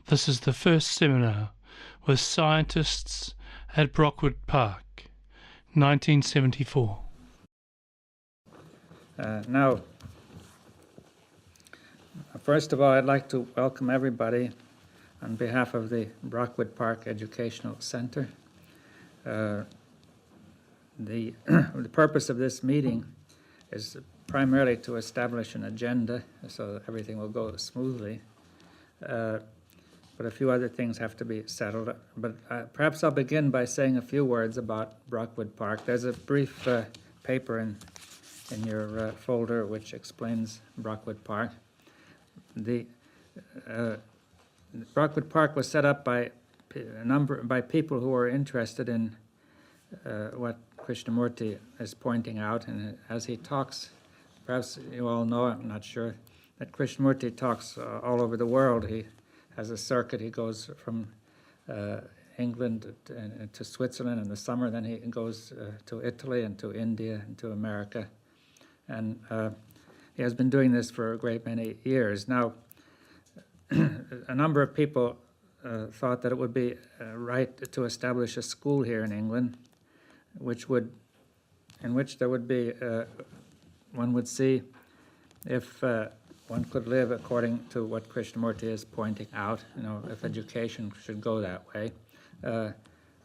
This is the first seminar with scientists at Brockwood Park, 1974. Now, first of all, I'd like to welcome everybody on behalf of the Brockwood Park Educational Center. The purpose of this meeting is primarily to establish an agenda so that everything will go smoothly. But a few other things have to be settled. But perhaps I'll begin by saying a few words about Brockwood Park. There's a brief paper in your folder which explains Brockwood Park. The Brockwood Park was set up by people who were interested in what Krishnamurti is pointing out, and as he talks, perhaps you all know, I'm not sure, that Krishnamurti talks all over the world. He has a circuit. He goes from England to Switzerland in the summer, then he goes to Italy and to India and to America. And he has been doing this for a great many years. Now, a number of people thought that it would be right to establish a school here in England, in which there would be, one would see if one could live according to what Krishnamurti is pointing out, if education should go that way.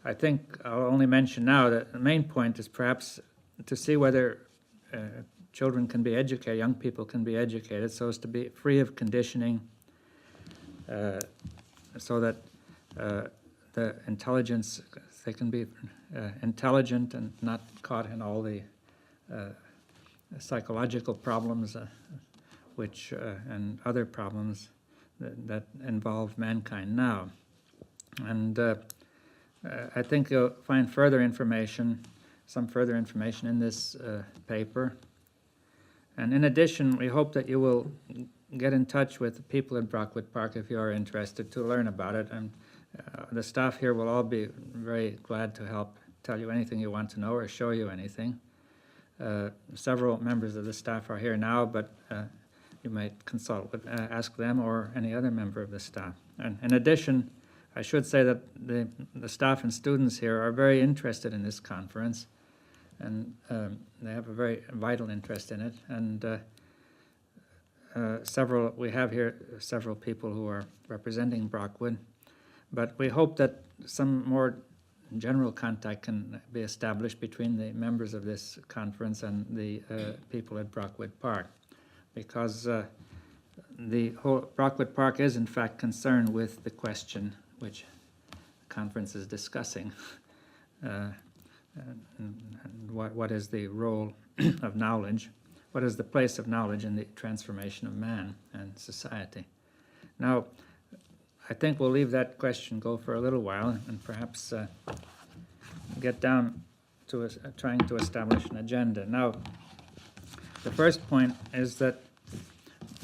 I think I'll only mention now that the main point is perhaps to see whether children can be educated, young people can be educated, so as to be free of conditioning, so that the intelligence, they can be intelligent and not caught in all the psychological problems and other problems that involve mankind now. And I think you'll find some further information in this paper. And in addition, we hope that you will get in touch with the people at Brockwood Park if you are interested to learn about it. And the staff here will all be very glad to help tell you anything you want to know or show you anything. Several members of the staff are here now, but you might ask them or any other member of the staff. And in addition, I should say that the staff and students here are very interested in this conference, and they have a very vital interest in it. And we have here several people who are representing Brockwood, but we hope that some more general contact can be established between the members of this conference and the people at Brockwood Park, because the whole Brockwood Park is in fact concerned with the question which the conference is discussing. And what is the role of knowledge? What is the place of knowledge in the transformation of man and society? Now, I think we'll leave that question go for a little while and perhaps get down to trying to establish an agenda. Now, the first point is that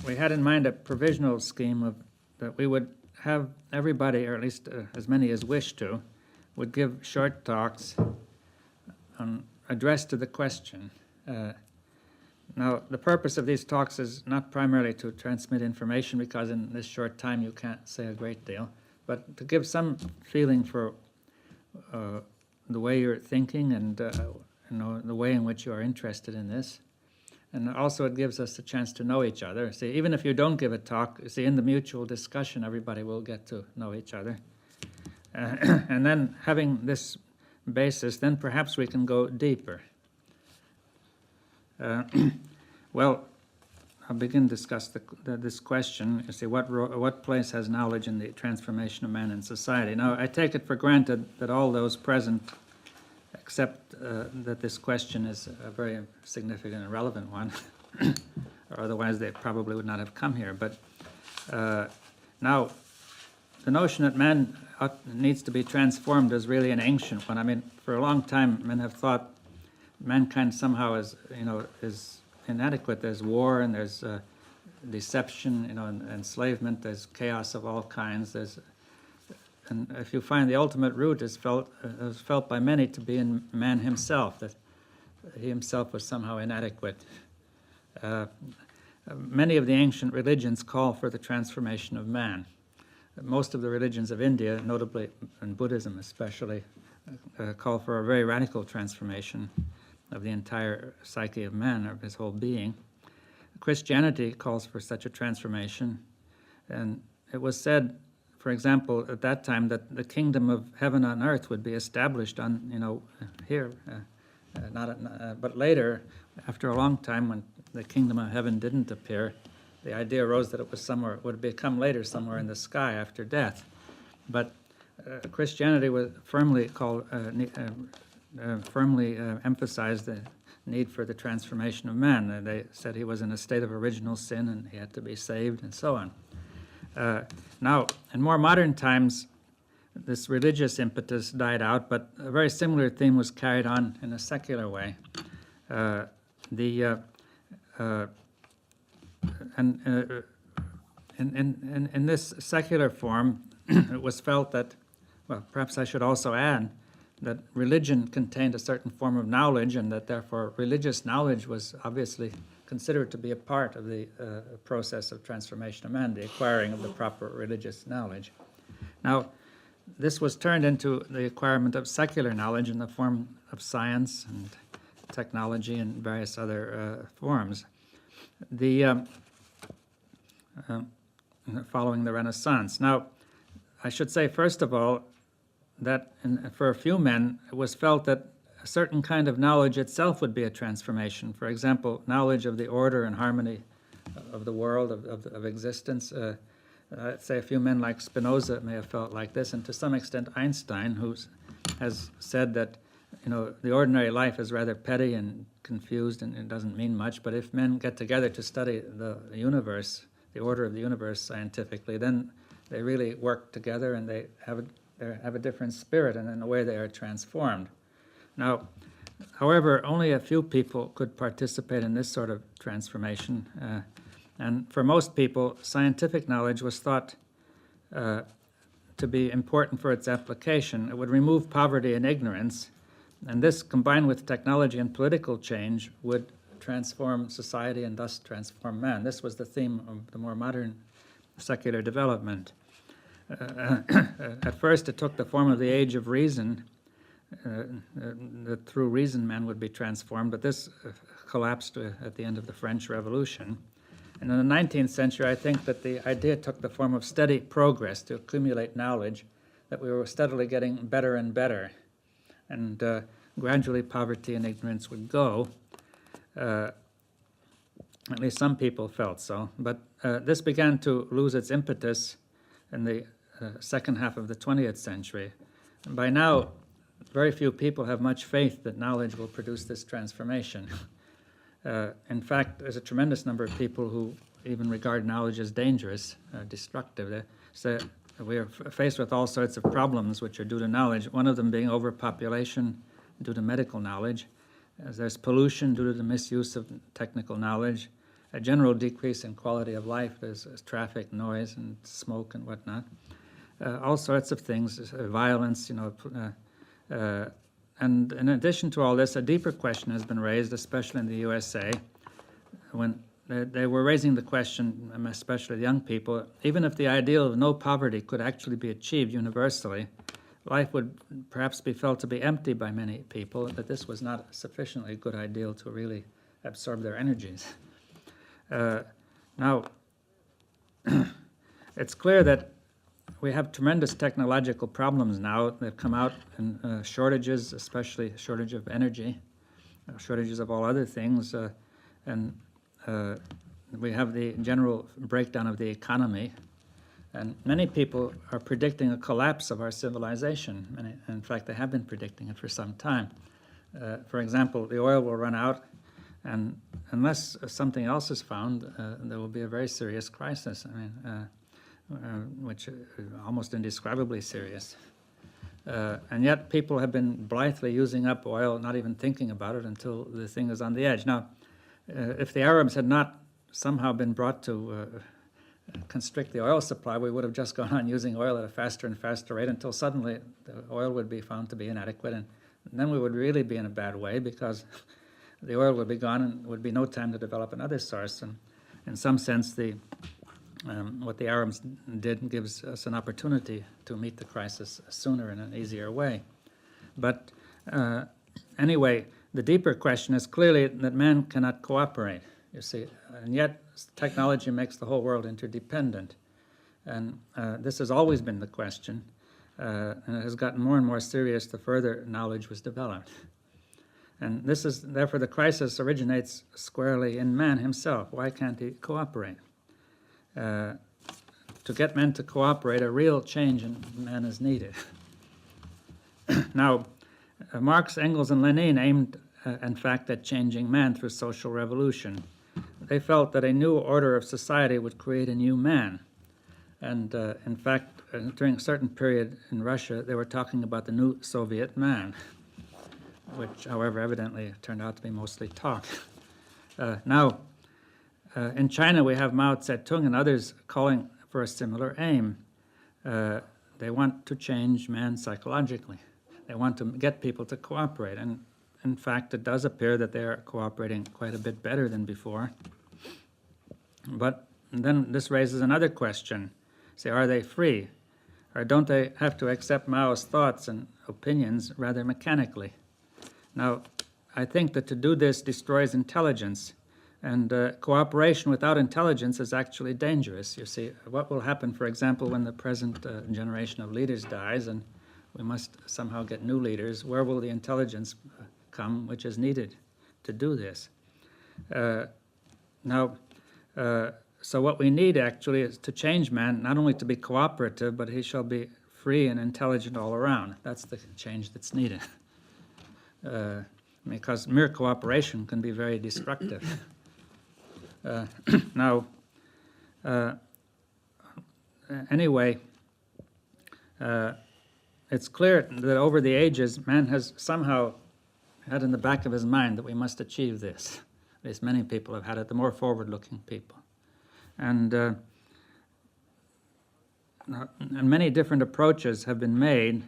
we had in mind a provisional scheme that we would have everybody, or at least as many as wish to, would give short talks addressed to the question. Now, the purpose of these talks is not primarily to transmit information, because in this short time you can't say a great deal, but to give some feeling for the way you're thinking and the way in which you are interested in this. And also it gives us a chance to know each other. See, even if you don't give a talk, see, in the mutual discussion, everybody will get to know each other. And then having this basis, then perhaps we can go deeper. Well, I'll begin to discuss this question. You see, what place has knowledge in the transformation of man and society? Now, I take it for granted that all those present accept that this question is a very significant and relevant one, or otherwise they probably would not have come here. But now, the notion that man needs to be transformed is really an ancient one. I mean, for a long time, men have thought mankind somehow is inadequate. There's war and there's deception, and enslavement. There's chaos of all kinds. And if you find the ultimate root is felt by many to be in man himself, that he himself was somehow inadequate. Many of the ancient religions call for the transformation of man. most of the religions of India, notably in Buddhism especially, call for a very radical transformation of the entire psyche of man, of his whole being. Christianity calls for such a transformation, and it was said, for example, at that time, that the kingdom of heaven on earth would be established on, here, but later, after a long time, when the kingdom of heaven didn't appear, the idea arose that it was somewhere, would become later somewhere in the sky after death. But Christianity was firmly emphasized the need for the transformation of man. They said he was in a state of original sin and he had to be saved, and so on. Now, in more modern times, this religious impetus died out, but a very similar theme was carried on in a secular way. In this secular form, it was felt that, well, perhaps I should also add that religion contained a certain form of knowledge, and that therefore religious knowledge was obviously considered to be a part of the process of transformation of man, the acquiring of the proper religious knowledge. Now, this was turned into the acquirement of secular knowledge in the form of science and technology and various other forms. Following the Renaissance. Now, I should say, first of all, that for a few men, it was felt that a certain kind of knowledge itself would be a transformation. For example, knowledge of the order and harmony of the world, of existence. I'd say a few men like Spinoza may have felt like this, and to some extent Einstein, who has said that the ordinary life is rather petty and confused and it doesn't mean much, but if men get together to study the universe, the order of the universe scientifically, then they really work together and they have a different spirit, and in a way they are transformed. Now, however, only a few people could participate in this sort of transformation, and for most people, scientific knowledge was thought to be important for its application. It would remove poverty and ignorance, and this, combined with technology and political change, would transform society and thus transform man. This was the theme of the more modern secular development. At first, it took the form of the age of reason, that through reason man would be transformed, but this collapsed at the end of the French Revolution. And in the 19th century, I think that the idea took the form of steady progress to accumulate knowledge, that we were steadily getting better and better, and gradually poverty and ignorance would go. At least some people felt so. But this began to lose its impetus in the second half of the 20th century. And by now, very few people have much faith that knowledge will produce this transformation. In fact, there's a tremendous number of people who even regard knowledge as dangerous, destructive. They say we are faced with all sorts of problems which are due to knowledge, one of them being overpopulation due to medical knowledge. There's pollution due to the misuse of technical knowledge, a general decrease in quality of life. There's traffic noise and smoke and whatnot. All sorts of things, violence, and in addition to all this, a deeper question has been raised, especially in the USA, when they were raising the question, especially young people, even if the ideal of no poverty could actually be achieved universally, life would perhaps be felt to be empty by many people, that this was not a sufficiently good ideal to really absorb their energies. Now, it's clear that we have tremendous technological problems now. They've come out in shortages, especially shortage of energy, shortages of all other things, and we have the general breakdown of the economy. And many people are predicting a collapse of our civilization. In fact, they have been predicting it for some time. For example, the oil will run out, and unless something else is found, there will be a very serious crisis. Which is almost indescribably serious. And yet people have been blithely using up oil, not even thinking about it until the thing is on the edge. Now, if the Arabs had not somehow been brought to constrict the oil supply, we would have just gone on using oil at a faster and faster rate until suddenly the oil would be found to be inadequate, and then we would really be in a bad way, because the oil would be gone and would be no time to develop another source. And in some sense, the what the Arabs did gives us an opportunity to meet the crisis sooner in an easier way. But anyway, the deeper question is clearly that man cannot cooperate, you see, and yet technology makes the whole world interdependent. And this has always been the question, and it has gotten more and more serious the further knowledge was developed. And this is, therefore, the crisis originates squarely in man himself. Why can't he cooperate? To get men to cooperate, a real change in man is needed. Now, Marx, Engels, and Lenin aimed, in fact, at changing man through social revolution. They felt that a new order of society would create a new man. And in fact, during a certain period in Russia, they were talking about the new Soviet man, which, however, evidently turned out to be mostly talk. Now, in China, we have Mao Zedong and others calling for a similar aim. They want to change man psychologically. They want to get people to cooperate. And in fact, it does appear that they are cooperating quite a bit better than before. But then this raises another question. Say, are they free? Or don't they have to accept Mao's thoughts and opinions rather mechanically? Now, I think that to do this destroys intelligence, and cooperation without intelligence is actually dangerous. You see, what will happen, for example, when the present generation of leaders dies and we must somehow get new leaders? Where will the intelligence come which is needed to do this? So what we need actually is to change man, not only to be cooperative, but he shall be free and intelligent all around. That's the change that's needed. Because mere cooperation can be very destructive. Anyway, it's clear that over the ages, man has somehow had in the back of his mind that we must achieve this. At least many people have had it, the more forward-looking people. And many different approaches have been made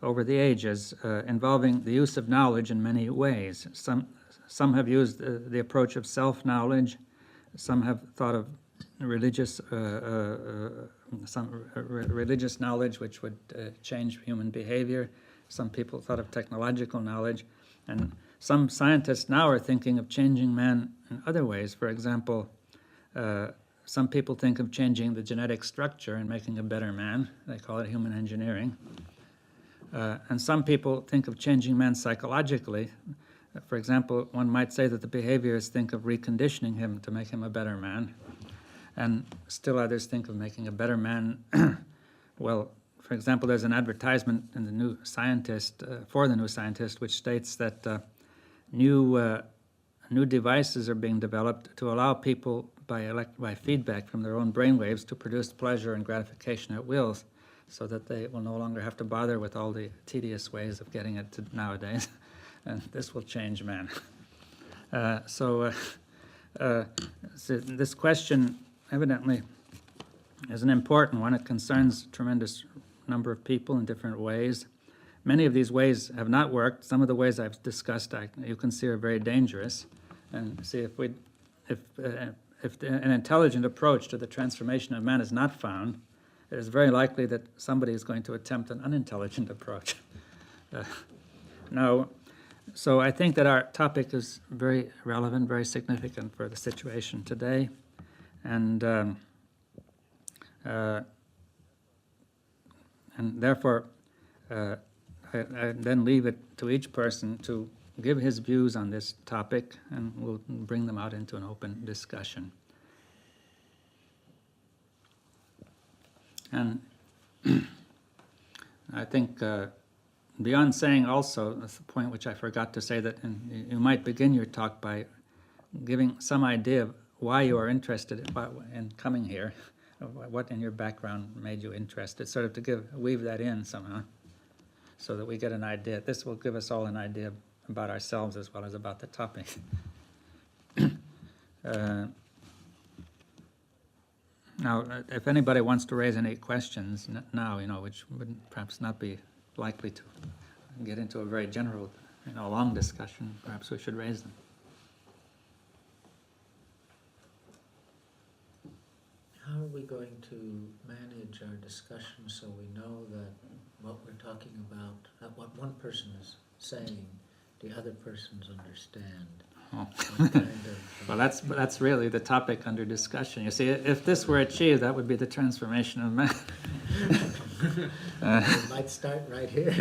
over the ages involving the use of knowledge in many ways. Some have used the approach of self-knowledge. Some have thought of religious knowledge which would change human behavior. Some people thought of technological knowledge. And some scientists now are thinking of changing man in other ways. For example, some people think of changing the genetic structure and making a better man. They call it human engineering. And some people think of changing man psychologically. For example, one might say that the behaviorists think of reconditioning him to make him a better man. And still others think of making a better man. Well, for example, there's an advertisement in the New Scientist, for the New Scientist, which states that new devices are being developed to allow people by feedback from their own brainwaves to produce pleasure and gratification at will, so that they will no longer have to bother with all the tedious ways of getting it to nowadays. And this will change man. So this question evidently is an important one. It concerns a tremendous number of people in different ways. Many of these ways have not worked. Some of the ways I've discussed you can see are very dangerous. And see, if an intelligent approach to the transformation of man is not found, it is very likely that somebody is going to attempt an unintelligent approach. So I think that our topic is very relevant, very significant for the situation today. And therefore, I then leave it to each person to give his views on this topic, and we'll bring them out into an open discussion. And I think beyond saying also, that's the point which I forgot to say, that you might begin your talk by giving some idea of why you are interested in coming here, what in your background made you interested, sort of to weave that in somehow, so that we get an idea. This will give us all an idea about ourselves as well as about the topic. Now, if anybody wants to raise any questions now, which would perhaps not be likely to get into a very general, long discussion, perhaps we should raise them. How are we going to manage our discussion so we know that what we're talking about, what one person is saying, the other persons understand? Oh. What kind of, Well, that's really the topic under discussion. You see, if this were achieved, that would be the transformation of man. we might start right here.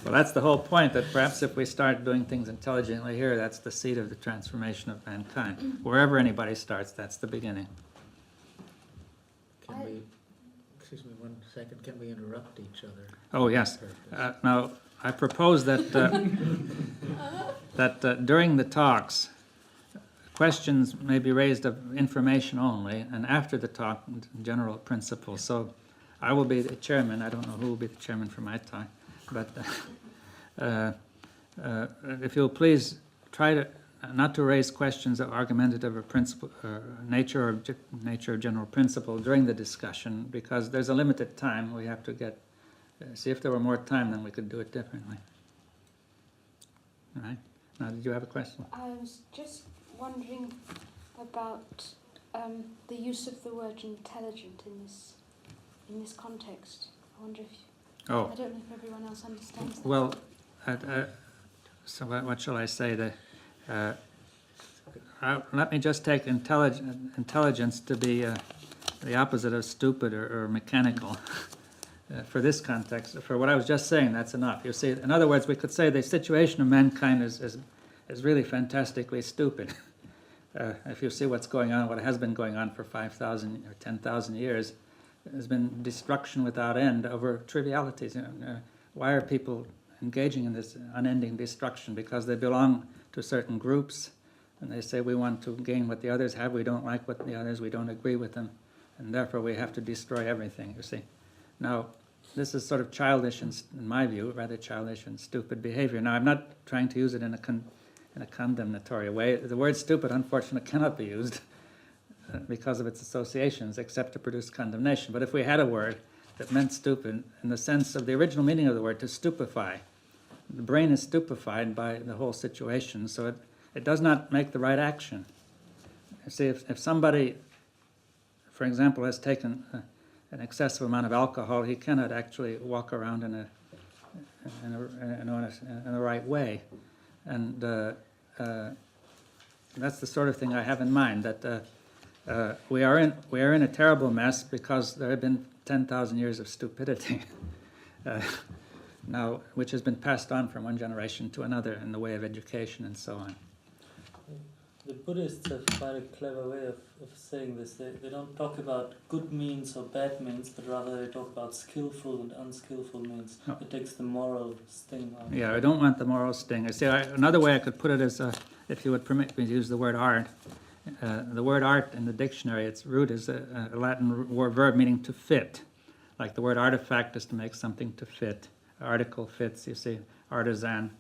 Well, that's the whole point, that perhaps if we start doing things intelligently here, that's the seed of the transformation of mankind. Wherever anybody starts, that's the beginning. Can we, excuse me 1 second, can we interrupt each other? Oh, yes. Purpose? Now, I propose that during the talks, questions may be raised of information only, and after the talk, general principles. So I will be the chairman. I don't know who will be the chairman for my talk, but if you'll please try to not to raise questions of argumentative or principle, nature of general principle during the discussion, because there's a limited time. We have to get. See, if there were more time, then we could do it differently. All right? Now, did you have a question? I was just wondering about the use of the word intelligent in this context. I wonder if I don't know if everyone else understands that. Well, so what shall I say? Let me just take intelligence to be the opposite of stupid or mechanical. For this context, for what I was just saying, that's enough. You see, in other words, we could say the situation of mankind is really fantastically stupid. If you see what's going on, what has been going on for 5,000 or 10,000 years, there's been destruction without end over trivialities. Why are people engaging in this unending destruction? Because they belong to certain groups, and they say we want to gain what the others have, we don't like what the others, we don't agree with them, and therefore we have to destroy everything, you see. Now, this is sort of childish, in my view, rather childish and stupid behavior. Now, I'm not trying to use it in a condemnatory way. The word stupid, unfortunately, cannot be used because of its associations, except to produce condemnation. But if we had a word that meant stupid, in the sense of the original meaning of the word, to stupefy, the brain is stupefied by the whole situation, so it does not make the right action. You see, if somebody, for example, has taken an excessive amount of alcohol, he cannot actually walk around in the right way, and that's the sort of thing I have in mind. That we are in a terrible mess because there have been 10,000 years of stupidity now, which has been passed on from one generation to another in the way of education and so on. The Buddhists have quite a clever way of saying this. They don't talk about good means or bad means, but rather they talk about skillful and unskillful means. Oh. It takes the moral sting out. Yeah, I don't want the moral sting. See, another way I could put it is, if you would permit me to use the word art. The word art in the dictionary, its root is a Latin verb meaning to fit. Like the word artifact is to make something to fit. Article fits, you see, artisan.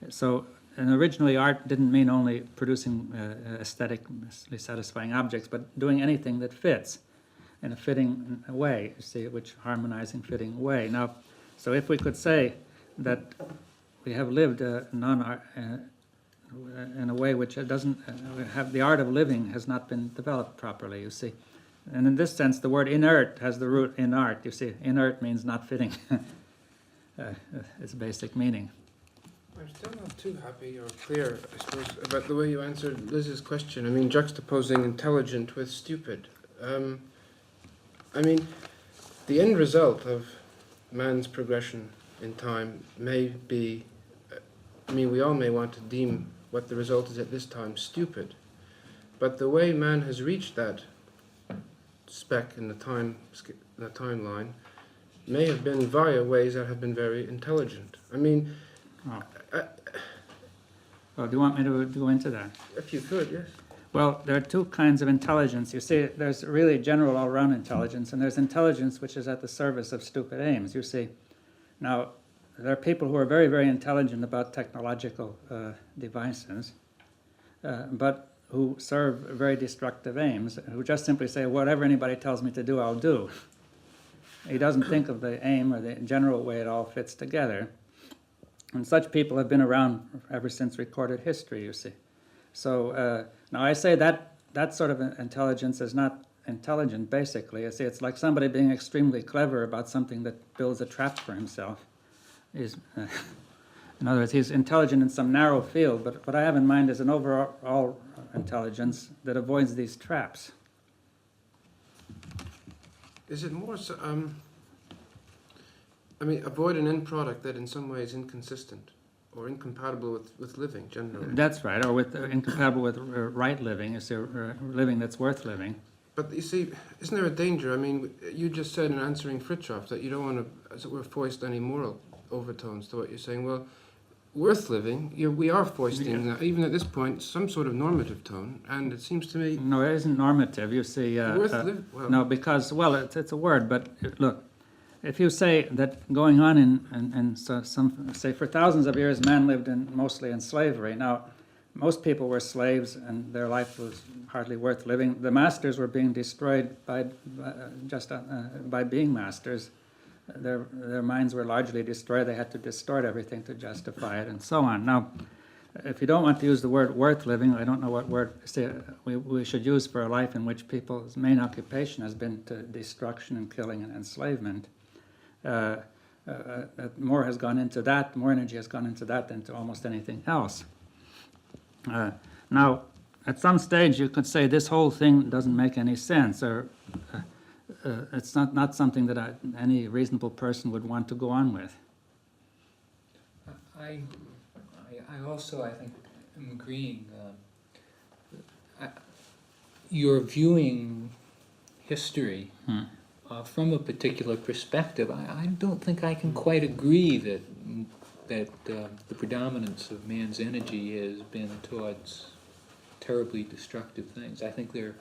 So, and originally art didn't mean only producing aesthetically satisfying objects, but doing anything that fits in a fitting way, you see, which harmonizing, fitting way. Now, so if we could say that we have lived in a way which doesn't have the art of living has not been developed properly, you see. And in this sense, the word inert has the root in art, you see. Inert means not fitting. Its basic meaning. I'm still not too happy or clear, I suppose, about the way you answered Liz's question. I mean, juxtaposing intelligent with stupid. I mean, the end result of man's progression in time may be, I mean, we all may want to deem what the result is at this time stupid. But the way man has reached that speck in the timeline may have been via ways that have been very intelligent. I mean, Well, do you want me to go into that? if you could, yes. Well, there are two kinds of intelligence. You see, there's really general all-round intelligence, and there's intelligence which is at the service of stupid aims, you see. Now, there are people who are very, very intelligent about technological devices, but who serve very destructive aims, who just simply say, whatever anybody tells me to do, I'll do. He doesn't think of the aim or the general way it all fits together. And such people have been around ever since recorded history, you see. So now I say that sort of intelligence is not intelligent, basically. You see, it's like somebody being extremely clever about something that builds a trap for himself. In other words, he's intelligent in some narrow field, but what I have in mind is an overall intelligence that avoids these traps. Is it more so, I mean, avoid an end product that in some way is inconsistent or incompatible with living generally? That's right, or with incompatible with right living, is there living that's worth living. But you see, isn't there a danger? I mean, you just said in answering Fritjof that you don't want to, as it were, foist any moral overtones to what you're saying. Well, worth living, we are foisting, even at this point, some sort of normative tone, and it seems to me... No, it isn't normative, you see. Well, no, because, well, it's a word, but look, if you say that going on in some, say for thousands of years, man lived mostly in slavery. Now, most people were slaves, and their life was hardly worth living. The masters were being destroyed by being masters. Their minds were largely destroyed. They had to distort everything to justify it, and so on. Now, if you don't want to use the word worth living, I don't know what word we should use for a life in which people's main occupation has been to destruction and killing and enslavement. More has gone into that, more energy has gone into that than to almost anything else. Now, at some stage you could say this whole thing doesn't make any sense, or it's not something that any reasonable person would want to go on with. I also, I think, am agreeing. You're viewing history from a particular perspective. I don't think I can quite agree that the predominance of man's energy has been towards terribly destructive things. I think there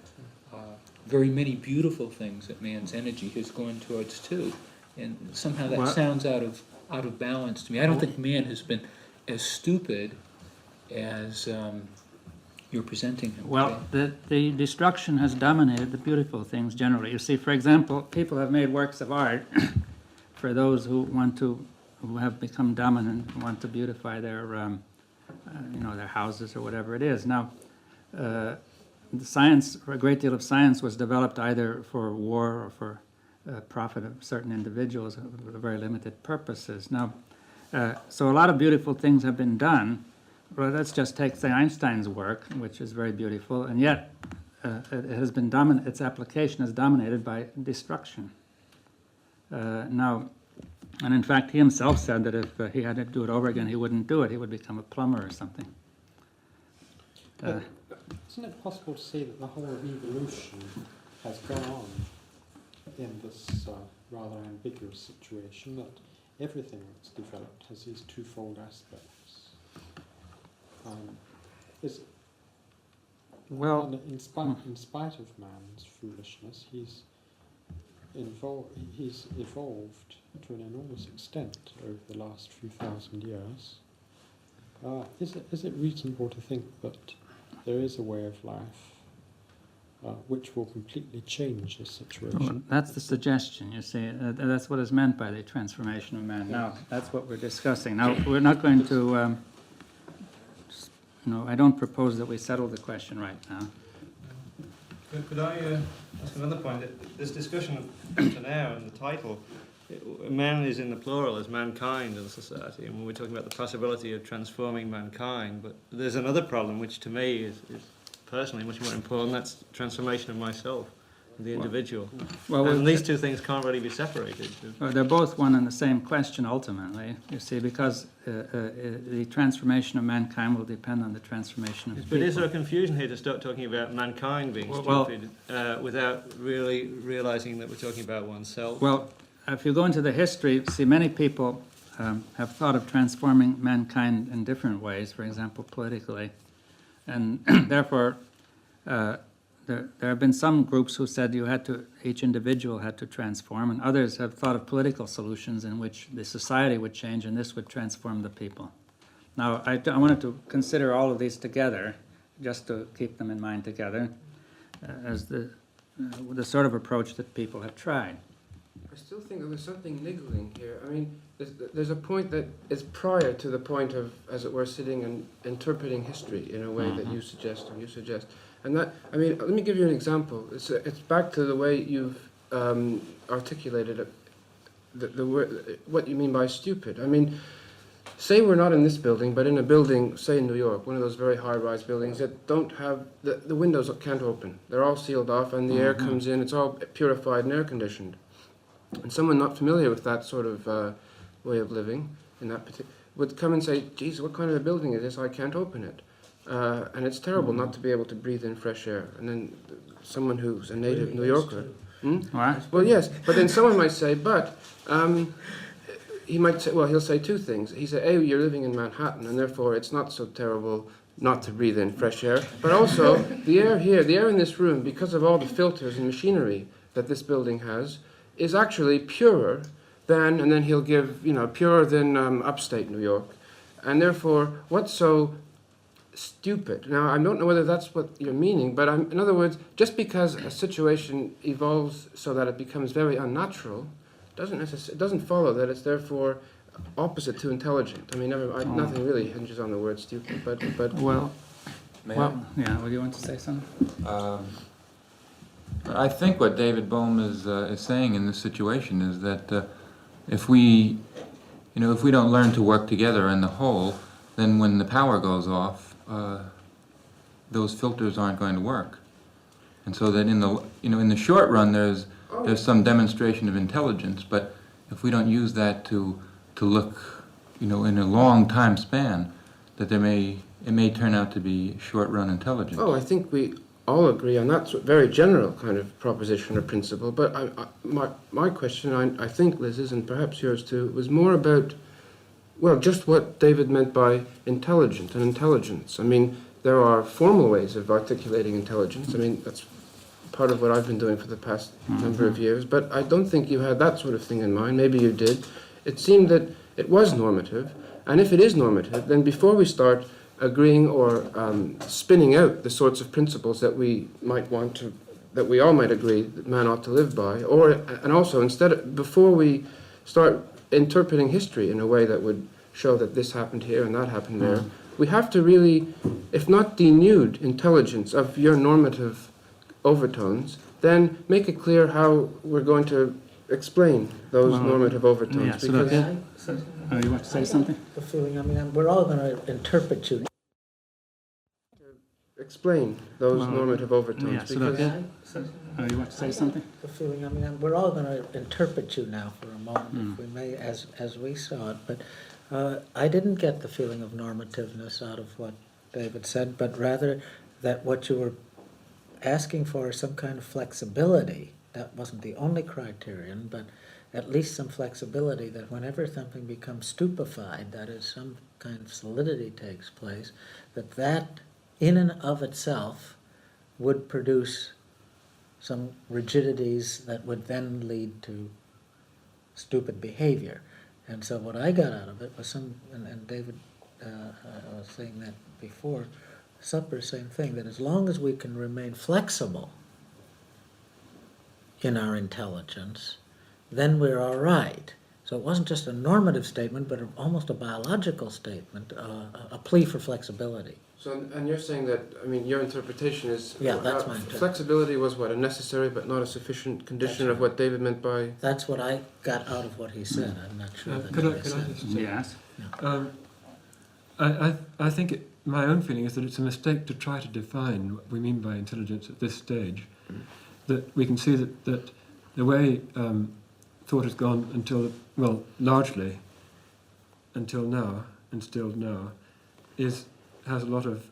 are very many beautiful things that man's energy has gone towards too, and somehow that sounds out of balance to me. I don't think man has been as stupid as you're presenting him. Well, the destruction has dominated the beautiful things generally. You see, for example, people have made works of art for those who have become dominant and want to beautify their, their houses or whatever it is. Now, the science, a great deal of science was developed either for war or for profit of certain individuals with very limited purposes. Now, so a lot of beautiful things have been done. Well, let's just take, say, Einstein's work, which is very beautiful, and yet it has been its application is dominated by destruction. Now, and in fact, he himself said that if he had to do it over again, he wouldn't do it. He would become a plumber or something. Isn't it possible to say that the whole of evolution has gone on in this rather ambiguous situation, that everything that's developed has these twofold aspects? In spite of man's foolishness, he's evolved to an enormous extent over the last few thousand years. Is it reasonable to think that there is a way of life which will completely change this situation? Well, that's the suggestion, you see. That's what is meant by the transformation of man. Now, that's what we're discussing. Now, we're not going to... I don't propose that we settle the question right now. Could I ask another point? This discussion up to now in the title, man is in the plural as mankind in society, and we're talking about the possibility of transforming mankind, but there's another problem which to me is personally much more important. That's transformation of myself, the individual. And these two things can't really be separated. Well, they're both one and the same question ultimately, you see, because the transformation of mankind will depend on the transformation of people. But is there a confusion here to start talking about mankind being stupid without really realizing that we're talking about oneself? Well, if you go into the history, see, many people have thought of transforming mankind in different ways, for example, politically, and therefore there have been some groups who said each individual had to transform, and others have thought of political solutions in which the society would change and this would transform the people. Now, I wanted to consider all of these together, just to keep them in mind together, as the sort of approach that people have tried. I still think that there's something niggling here. I mean, there's a point that is prior to the point of, as it were, sitting and interpreting history in a way that you suggest and you suggest. And that, I mean, let me give you an example. It's back to the way you've articulated it, the word, what you mean by stupid. I mean, say we're not in this building, but in a building, say in New York, one of those very high-rise buildings that don't have, the windows can't open. They're all sealed off and the air comes in, it's all purified and air-conditioned. And someone not familiar with that sort of way of living in that would come and say, geez, what kind of a building is this? I can't open it. And it's terrible not to be able to breathe in fresh air. And then someone who's a native New Yorker... Well, yes, but then someone might say, but... he might say, well, he'll say two things. He say, A, you're living in Manhattan, and therefore it's not so terrible not to breathe in fresh air. But also, the air here, the air in this room, because of all the filters and machinery that this building has, is actually purer than, and then he'll give, purer than upstate New York. And therefore, what's so stupid? Now, I don't know whether that's what you're meaning, but in other words, just because a situation evolves so that it becomes very unnatural, it doesn't follow that it's therefore opposite to intelligent. I mean, nothing really hinges on the word stupid, but well, yeah. Well, you want to say something? I think what David Bohm is saying in this situation is that if we don't learn to work together in the whole, then when the power goes off, those filters aren't going to work, and so that in the short run there's some demonstration of intelligence, but if we don't use that to look, in a long time span, that it may turn out to be short-run intelligence. Oh, I think we all agree on that very general kind of proposition or principle. But my question, I think Liz's and perhaps yours too, was more about, well, just what David meant by intelligent and intelligence. I mean, there are formal ways of articulating intelligence. I mean, that's part of what I've been doing for the past number of years, but I don't think you had that sort of thing in mind. Maybe you did. It seemed that it was normative, and if it is normative, then before we start agreeing or spinning out the sorts of principles that we might want to, that we all might agree that man ought to live by, and also before we start interpreting history in a way that would show that this happened here and that happened there, we have to really, if not denude intelligence of your normative overtones, then make it clear how we're going to explain those normative overtones. You want to say something? The feeling, we're all going to interpret you. Explain those normative overtones. You want to say something? The feeling, we're all going to interpret you now for a moment, if we may, as we saw it. But I didn't get the feeling of normativeness out of what David said, but rather that what you were asking for some kind of flexibility. That wasn't the only criterion, but at least some flexibility that whenever something becomes stupefied, that is, some kind of solidity takes place, that in and of itself would produce some rigidities that would then lead to stupid behavior. And so what I got out of it was and David was saying that before, supper, same thing, that as long as we can remain flexible in our intelligence, then we're all right. So it wasn't just a normative statement, but almost a biological statement, a plea for flexibility. So, and you're saying that, I mean, your interpretation is... Yeah, that's my interpretation. Flexibility was what, a necessary but not a sufficient condition of what David meant by... That's what I got out of what he said. I'm not sure that Could I said. just Yes. I think my own feeling is that it's a mistake to try to define what we mean by intelligence at this stage. That we can see that the way thought has gone until, well, largely until now, and still now, has a lot of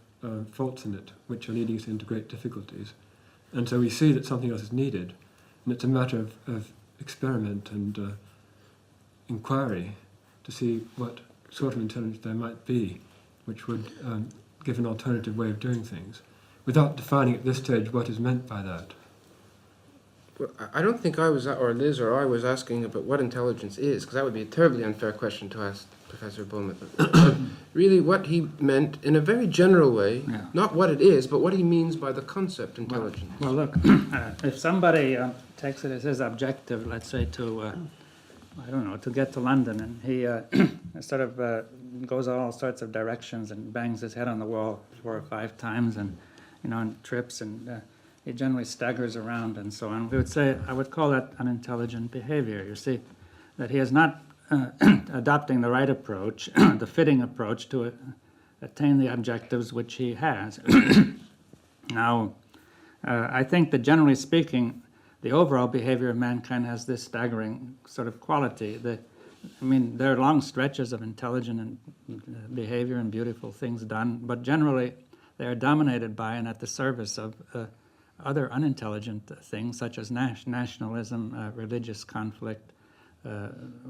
faults in it, which are leading us into great difficulties. And so we see that something else is needed, and it's a matter of experiment and inquiry to see what sort of intelligence there might be, which would give an alternative way of doing things, without defining at this stage what is meant by that. Well, I don't think I was, or Liz or I was asking about what intelligence is, because that would be a terribly unfair question to ask Professor Bohm. Really what he meant in a very general way, not what it is, but what he means by the concept intelligence. Well, look, if somebody takes it as his objective, let's say to, I don't know, to get to London, and he sort of goes all sorts of directions and bangs his head on the wall 4 or 5 times, and on trips, and he generally staggers around and so on. We would say, I would call that unintelligent behavior. You see, that he is not adopting the right approach, the fitting approach to attain the objectives which he has. Now, I think that generally speaking, the overall behavior of mankind has this staggering sort of quality. There are long stretches of intelligent behavior and beautiful things done, but generally they are dominated by and at the service of other unintelligent things such as nationalism, religious conflict,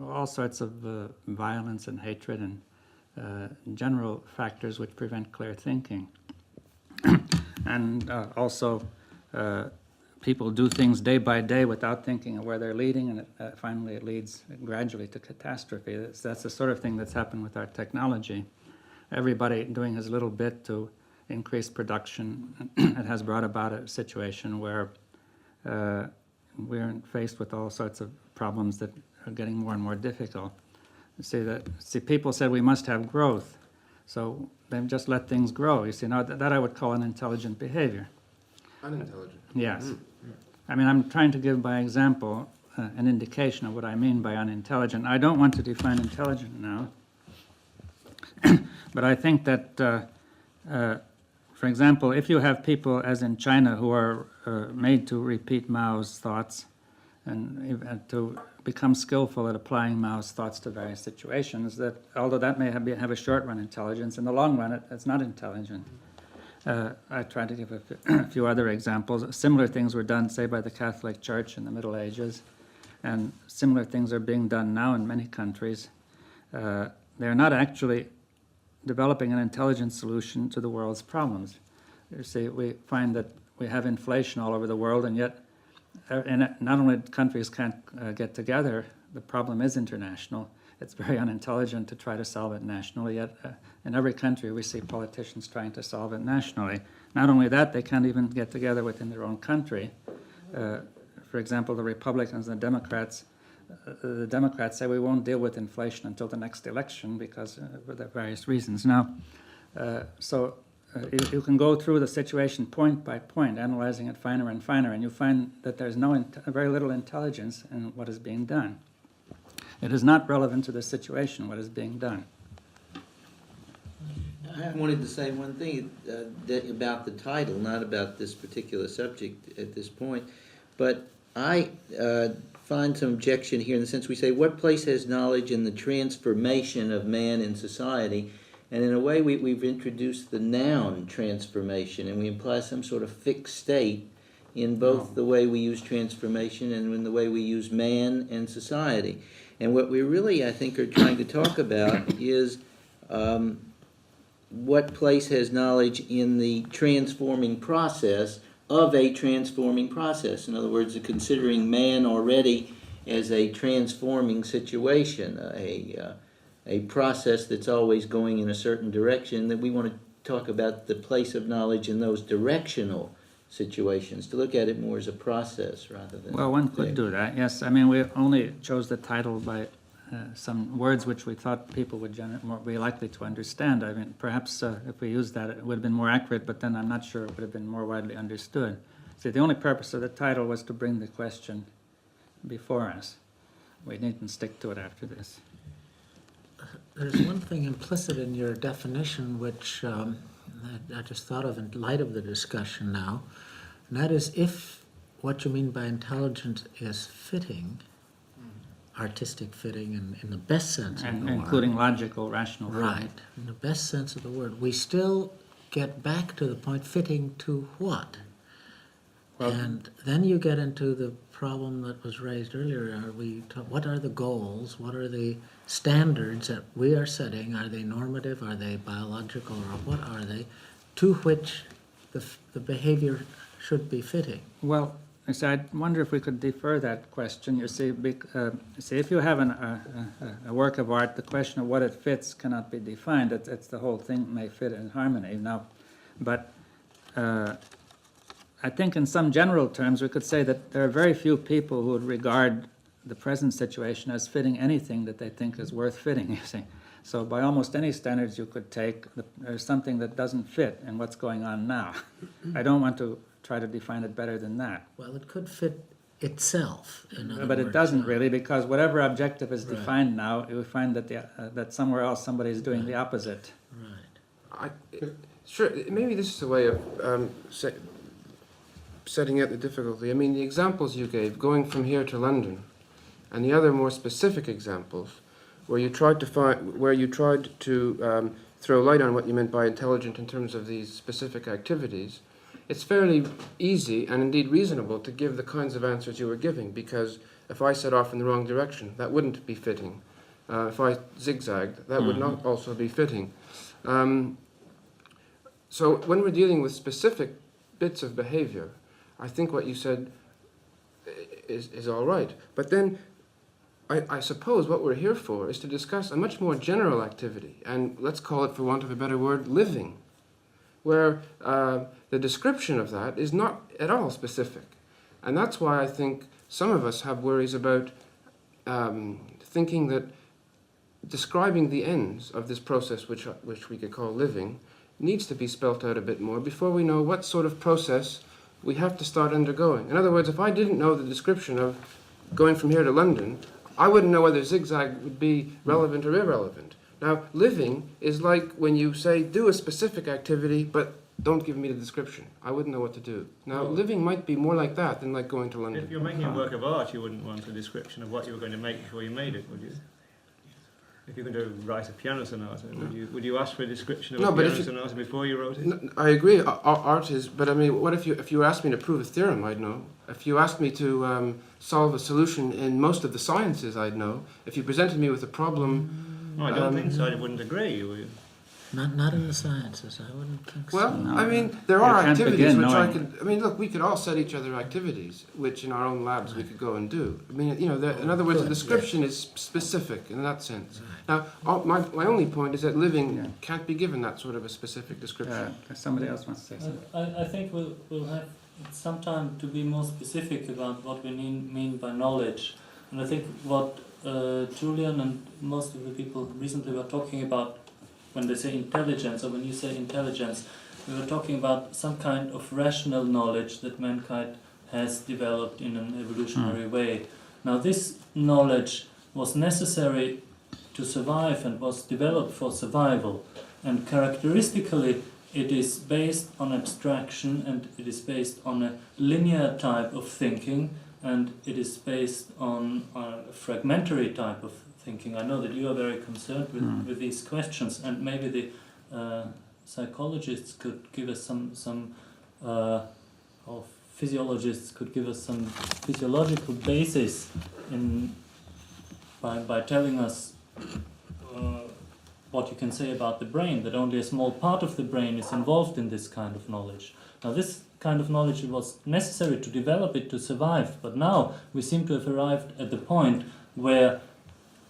all sorts of violence and hatred and general factors which prevent clear thinking. And also people do things day by day without thinking of where they're leading, and finally it leads gradually to catastrophe. That's the sort of thing that's happened with our technology. Everybody doing his little bit to increase production. It has brought about a situation where we're faced with all sorts of problems that are getting more and more difficult. See, people said we must have growth, so they've just let things grow. You see, now that I would call an intelligent behavior. Unintelligent. Yes. I'm trying to give by example an indication of what I mean by unintelligent. I don't want to define intelligent now, but I think that, for example, if you have people, as in China, who are made to repeat Mao's thoughts and to become skillful at applying Mao's thoughts to various situations, that although that may have a short-run intelligence, in the long run it's not intelligent. I tried to give a few other examples. Similar things were done, say, by the Catholic Church in the Middle Ages, and similar things are being done now in many countries. They're not actually developing an intelligent solution to the world's problems. You see, we find that we have inflation all over the world, and yet not only countries can't get together, the problem is international. It's very unintelligent to try to solve it nationally, yet in every country we see politicians trying to solve it nationally. Not only that, they can't even get together within their own country. For example, the Republicans and the Democrats say we won't deal with inflation until the next election because for the various reasons. Now, you can go through the situation point by point, analyzing it finer and finer, and you find that there's very little intelligence in what is being done. It is not relevant to the situation, what is being done. I wanted to say one thing about the title, not about this particular subject at this point, but I find some objection here in the sense we say, what place has knowledge in the transformation of man in society? And in a way, we've introduced the noun transformation, and we imply some sort of fixed state in both the way we use transformation and in the way we use man and society. And what we really, I think, are trying to talk about is what place has knowledge in the transforming process of a transforming process. In other words, considering man already as a transforming situation, a process that's always going in a certain direction, that we want to talk about the place of knowledge in those directional situations, to look at it more as a process rather than... Well, one could do that, yes. We only chose the title by some words which we thought people would be likely to understand. Perhaps if we used that, it would have been more accurate, but then I'm not sure it would have been more widely understood. See, the only purpose of the title was to bring the question before us. We needn't stick to it after this. There's one thing implicit in your definition which I just thought of in light of the discussion now, and that is if what you mean by intelligent is fitting, artistic fitting in the best sense of the word. Including logical, rational fitting. Right, in the best sense of the word. We still get back to the point, fitting to what? Well, and then you get into the problem that was raised earlier. What are the goals? What are the standards that we are setting? Are they normative? Are they biological? Or what are they? To which the behavior should be fitting? Well, I wonder if we could defer that question. You see, if you have a work of art, the question of what it fits cannot be defined. It's the whole thing may fit in harmony. Now, but I think in some general terms we could say that there are very few people who would regard the present situation as fitting anything that they think is worth fitting, you see. So by almost any standards you could take, there's something that doesn't fit in what's going on now. I don't want to try to define it better than that. Well, it could fit itself, in other But it words. doesn't really, because whatever objective is defined now, you find that that somewhere else somebody is doing the opposite. Right. Sure, maybe this is a way of setting out the difficulty. I mean, the examples you gave, going from here to London, and the other more specific examples, where you tried to throw light on what you meant by intelligent in terms of these specific activities, it's fairly easy and indeed reasonable to give the kinds of answers you were giving, because if I set off in the wrong direction, that wouldn't be fitting. If I zigzagged, that would not also be fitting. So when we're dealing with specific bits of behavior, I think what you said is all right. But then I suppose what we're here for is to discuss a much more general activity, and let's call it, for want of a better word, living, where the description of that is not at all specific. And that's why I think some of us have worries about thinking that describing the ends of this process, which we could call living, needs to be spelt out a bit more before we know what sort of process we have to start undergoing. In other words, if I didn't know the description of going from here to London, I wouldn't know whether zigzag would be relevant or irrelevant. Now, living is like when you say, do a specific activity, but don't give me the description. I wouldn't know what to do. Now, living might be more like that than like going to London. If you're making a work of art, you wouldn't want a description of what you were going to make before you made it, would you? If you're going to write a piano sonata, would you ask for a description of a piano sonata before you wrote it? No, I agree. Art is, but I mean, what if you asked me to prove a theorem? I'd know. If you asked me to solve a solution in most of the sciences, I'd know. If you presented me with a problem, I don't think so. I wouldn't agree. Would you? Not in the sciences, I wouldn't think so. Well, I mean, there are activities which I could. I mean, look, we could all set each other activities, which in our own labs we could go and do. I mean, you know, in other words, the description is specific in that sense. Now, my only point is that living can't be given that sort of a specific description. Somebody else wants to say something. I think we'll have some time to be more specific about what we mean by knowledge. And I think what Julian and most of the people recently were talking about when they say intelligence, or when you say intelligence, we were talking about some kind of rational knowledge that mankind has developed in an evolutionary way. Now, this knowledge was necessary to survive and was developed for survival. And characteristically, it is based on abstraction, and it is based on a linear type of thinking, and it is based on a fragmentary type of thinking. I know that you are very concerned with these questions, and maybe the psychologists could give us some or physiologists could give us some physiological basis by telling us what you can say about the brain, that only a small part of the brain is involved in this kind of knowledge. Now, this kind of knowledge was necessary to develop it to survive, but now we seem to have arrived at the point where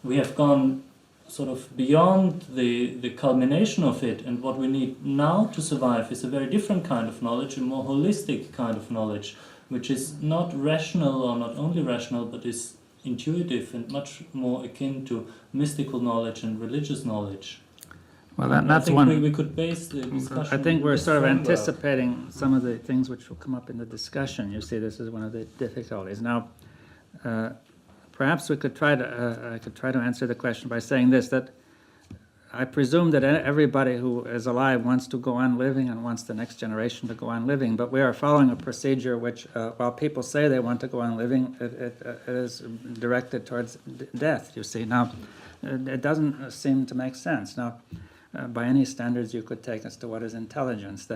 we have gone sort of beyond the culmination of it, and what we need now to survive is a very different kind of knowledge, a more holistic kind of knowledge, which is not rational, or not only rational, but is intuitive and much more akin to mystical knowledge and religious knowledge. Well, that's one. We could base the discussion. I think we're sort of framework. anticipating some of the things which will come up in the discussion. You see, this is one of the difficulties. Now, perhaps we could try to. I could try to answer the question by saying this: that I presume that everybody who is alive wants to go on living and wants the next generation to go on living. But we are following a procedure which, while people say they want to go on living, it is directed towards death. You see, now it doesn't seem to make sense. Now, by any standards you could take as to what is intelligence,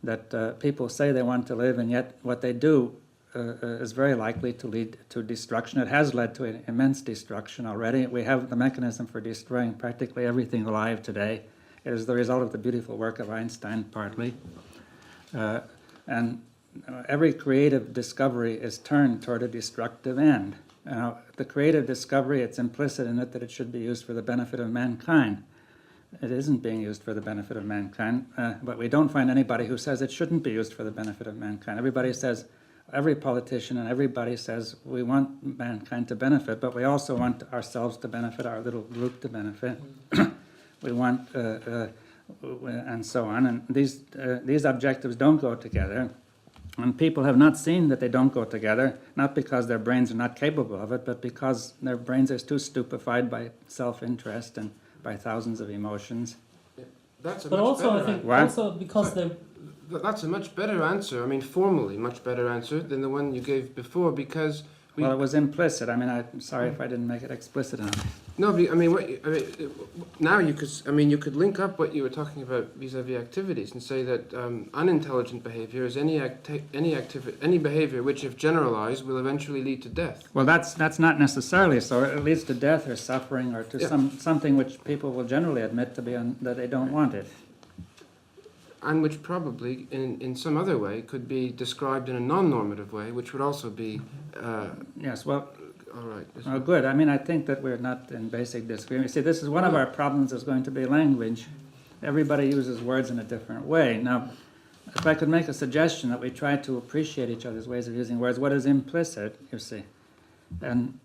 that people say they want to live, and yet what they do is very likely to lead to destruction. It has led to immense destruction already. We have the mechanism for destroying practically everything alive today. It is the result of the beautiful work of Einstein, partly. And every creative discovery is turned toward a destructive end. The creative discovery, it's implicit in it that it should be used for the benefit of mankind. It isn't being used for the benefit of mankind, but we don't find anybody who says it shouldn't be used for the benefit of mankind. Everybody says, every politician and everybody says we want mankind to benefit, but we also want ourselves to benefit, our little group to benefit. We want, and so on. And these objectives don't go together. And people have not seen that they don't go together, not because their brains are not capable of it, but because their brains are too stupefied by self-interest and by thousands of emotions. That's a But much also, better I think, What? also because they're That's a much better answer. I mean, formally, much better answer than the one you gave before, because Well, it was implicit. I mean, I'm sorry if I didn't make it explicit enough. no, but, now you could. You could link up what you were talking about vis-à-vis activities and say that unintelligent behavior is any behavior which, if generalized, will eventually lead to death. Well, that's not necessarily so. It leads to death or suffering or to something which people will generally admit to be that they don't want it. And which probably, in some other way, could be described in a non-normative way, which would also be... Yes, well... All right. Oh, good. I mean, I think that we're not in basic disagreement. See, this is one of our problems is going to be language. Everybody uses words in a different way. Now, if I could make a suggestion that we try to appreciate each other's ways of using words, what is implicit, you see? And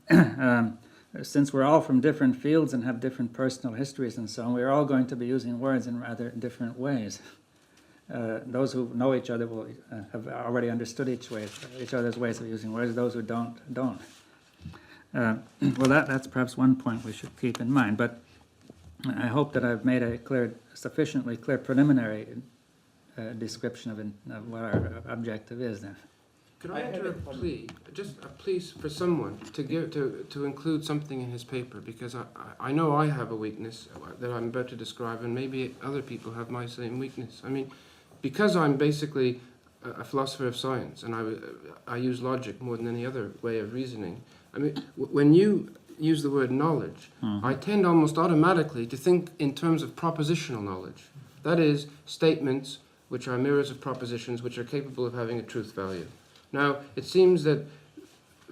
since we're all from different fields and have different personal histories and so on, we're all going to be using words in rather different ways. Those who know each other will have already understood each other's ways of using words. Those who don't. Well, that's perhaps one point we should keep in mind. But I hope that I've made a sufficiently clear preliminary description of what our objective is. Then. Could I enter a plea, just a plea for someone to include something in his paper, because I know I have a weakness that I'm about to describe, and maybe other people have my same weakness. I mean, because I'm basically a philosopher of science, and I use logic more than any other way of reasoning. I mean, when you use the word knowledge, I tend almost automatically to think in terms of propositional knowledge. That is, statements which are mirrors of propositions which are capable of having a truth value. Now, it seems that,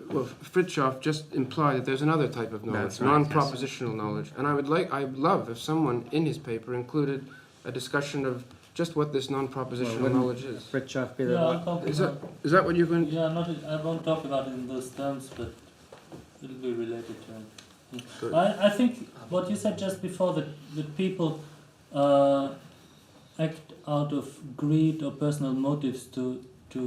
well, Fritjof just implied that there's another type of knowledge, non-propositional knowledge. And I'd love if someone in his paper included a discussion of just what this non-propositional knowledge is. Fritjof be the Is that what you're going to... Yeah, I won't talk about it in those terms, but it'll be related to it. I think what you said just before, that people act out of greed or personal motives to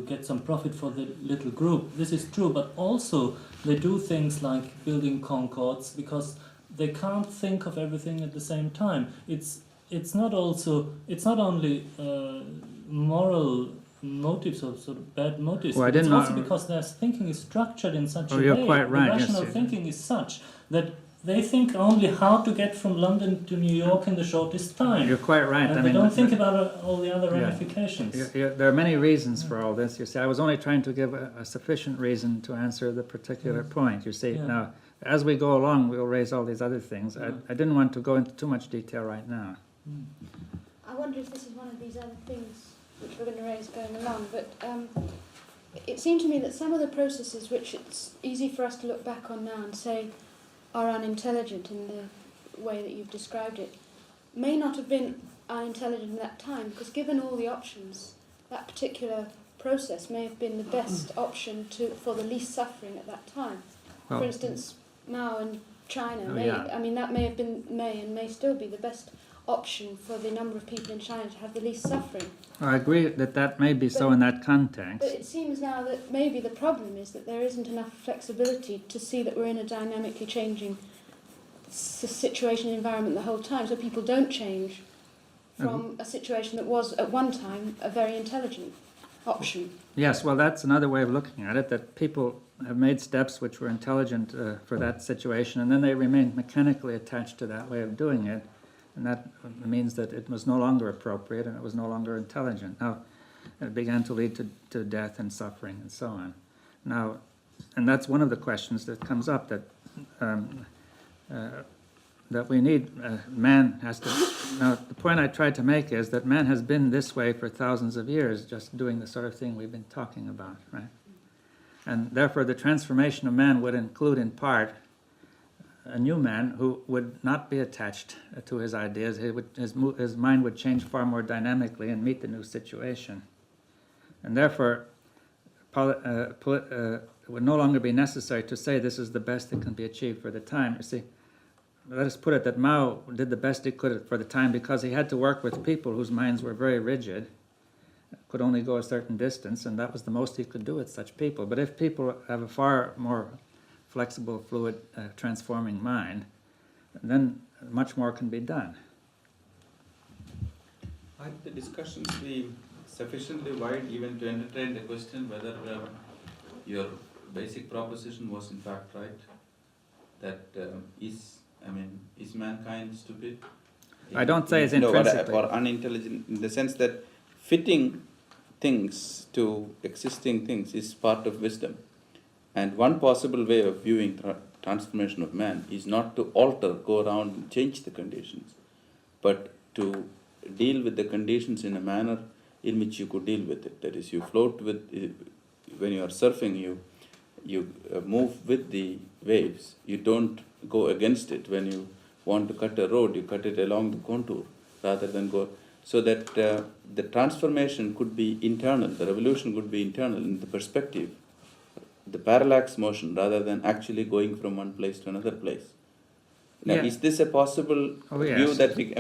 get some profit for the little group. This is true, but also they do things like building concords because they can't think of everything at the same time. It's not only moral motives or sort of bad motives, well, but it's also because their thinking is structured in such a way. You're quite right. The rational thinking is such that they think only how to get from London to New York in the shortest time. You're quite right. And they don't think about all the other ramifications. There are many reasons for all this. You see, I was only trying to give a sufficient reason to answer the particular point. You see, now, as we go along, we'll raise all these other things. I didn't want to go into too much detail right now. I wonder if this is one of these other things which we're going to raise going along, but it seemed to me that some of the processes which it's easy for us to look back on now and say are unintelligent in the way that you've described it, may not have been unintelligent at that time, because given all the options, that particular process may have been the best option for the least suffering at that time. Well, for instance, Mao and China, that may still be the best option for the number of people in China to have the least suffering. I agree that may be so in that context. But it seems now that maybe the problem is that there isn't enough flexibility to see that we're in a dynamically changing situation and environment the whole time, so people don't change from a situation that was at one time a very intelligent option. Yes, well, that's another way of looking at it, that people have made steps which were intelligent for that situation, and then they remained mechanically attached to that way of doing it. And that means that it was no longer appropriate and it was no longer intelligent. Now, it began to lead to death and suffering and so on. Now, and that's one of the questions that comes up, that that we need, man has to... Now, the point I tried to make is that man has been this way for thousands of years, just doing the sort of thing we've been talking about, right? And therefore, the transformation of man would include, in part, a new man who would not be attached to his ideas. His mind would change far more dynamically and meet the new situation. And therefore, it would no longer be necessary to say this is the best that can be achieved for the time. You see, let us put it that Mao did the best he could for the time because he had to work with people whose minds were very rigid, could only go a certain distance, and that was the most he could do with such people. But if people have a far more flexible, fluid, transforming mind, then much more can be done. Might the discussions be sufficiently wide even to entertain the question whether your basic proposition was in fact right? That is mankind stupid? I don't say it's intrinsically. Or unintelligent, in the sense that fitting things to existing things is part of wisdom. And one possible way of viewing transformation of man is not to alter, go around and change the conditions, but to deal with the conditions in a manner in which you could deal with it. That is, you float with, when you are surfing, you move with the waves. You don't go against it. When you want to cut a road, you cut it along the contour rather than go. So that the transformation could be internal, the revolution could be internal in the perspective, the parallax motion, rather than actually going from one place to another place. Now, is this a possible view that we,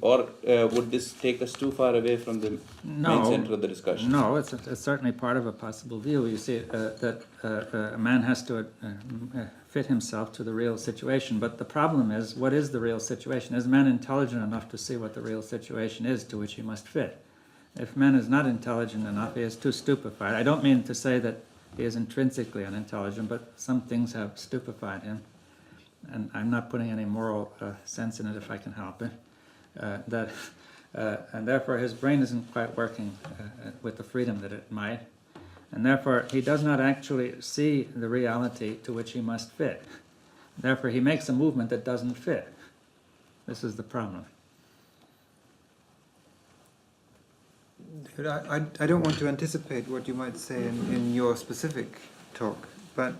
or would this take us too far away from the main center of the discussion? No, it's certainly part of a possible view. You see, that a man has to fit himself to the real situation. But the problem is, what is the real situation? Is man intelligent enough to see what the real situation is to which he must fit? If man is not intelligent enough, he is too stupefied. I don't mean to say that he is intrinsically unintelligent, but some things have stupefied him. And I'm not putting any moral sense in it if I can help it. And therefore his brain isn't quite working with the freedom that it might. And therefore he does not actually see the reality to which he must fit. Therefore he makes a movement that doesn't fit. This is the problem. I don't want to anticipate what you might say in your specific talk, but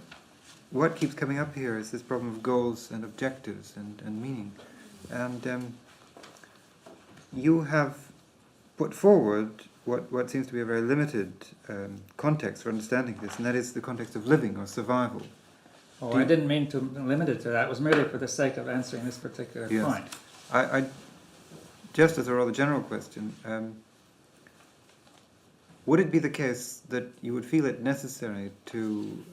what keeps coming up here is this problem of goals and objectives and meaning. And you have put forward what seems to be a very limited context for understanding this, and that is the context of living or survival. Oh, I didn't mean to limit it to that. It was merely for the sake of answering this particular point. I just as a rather general question, would it be the case that you would feel it necessary to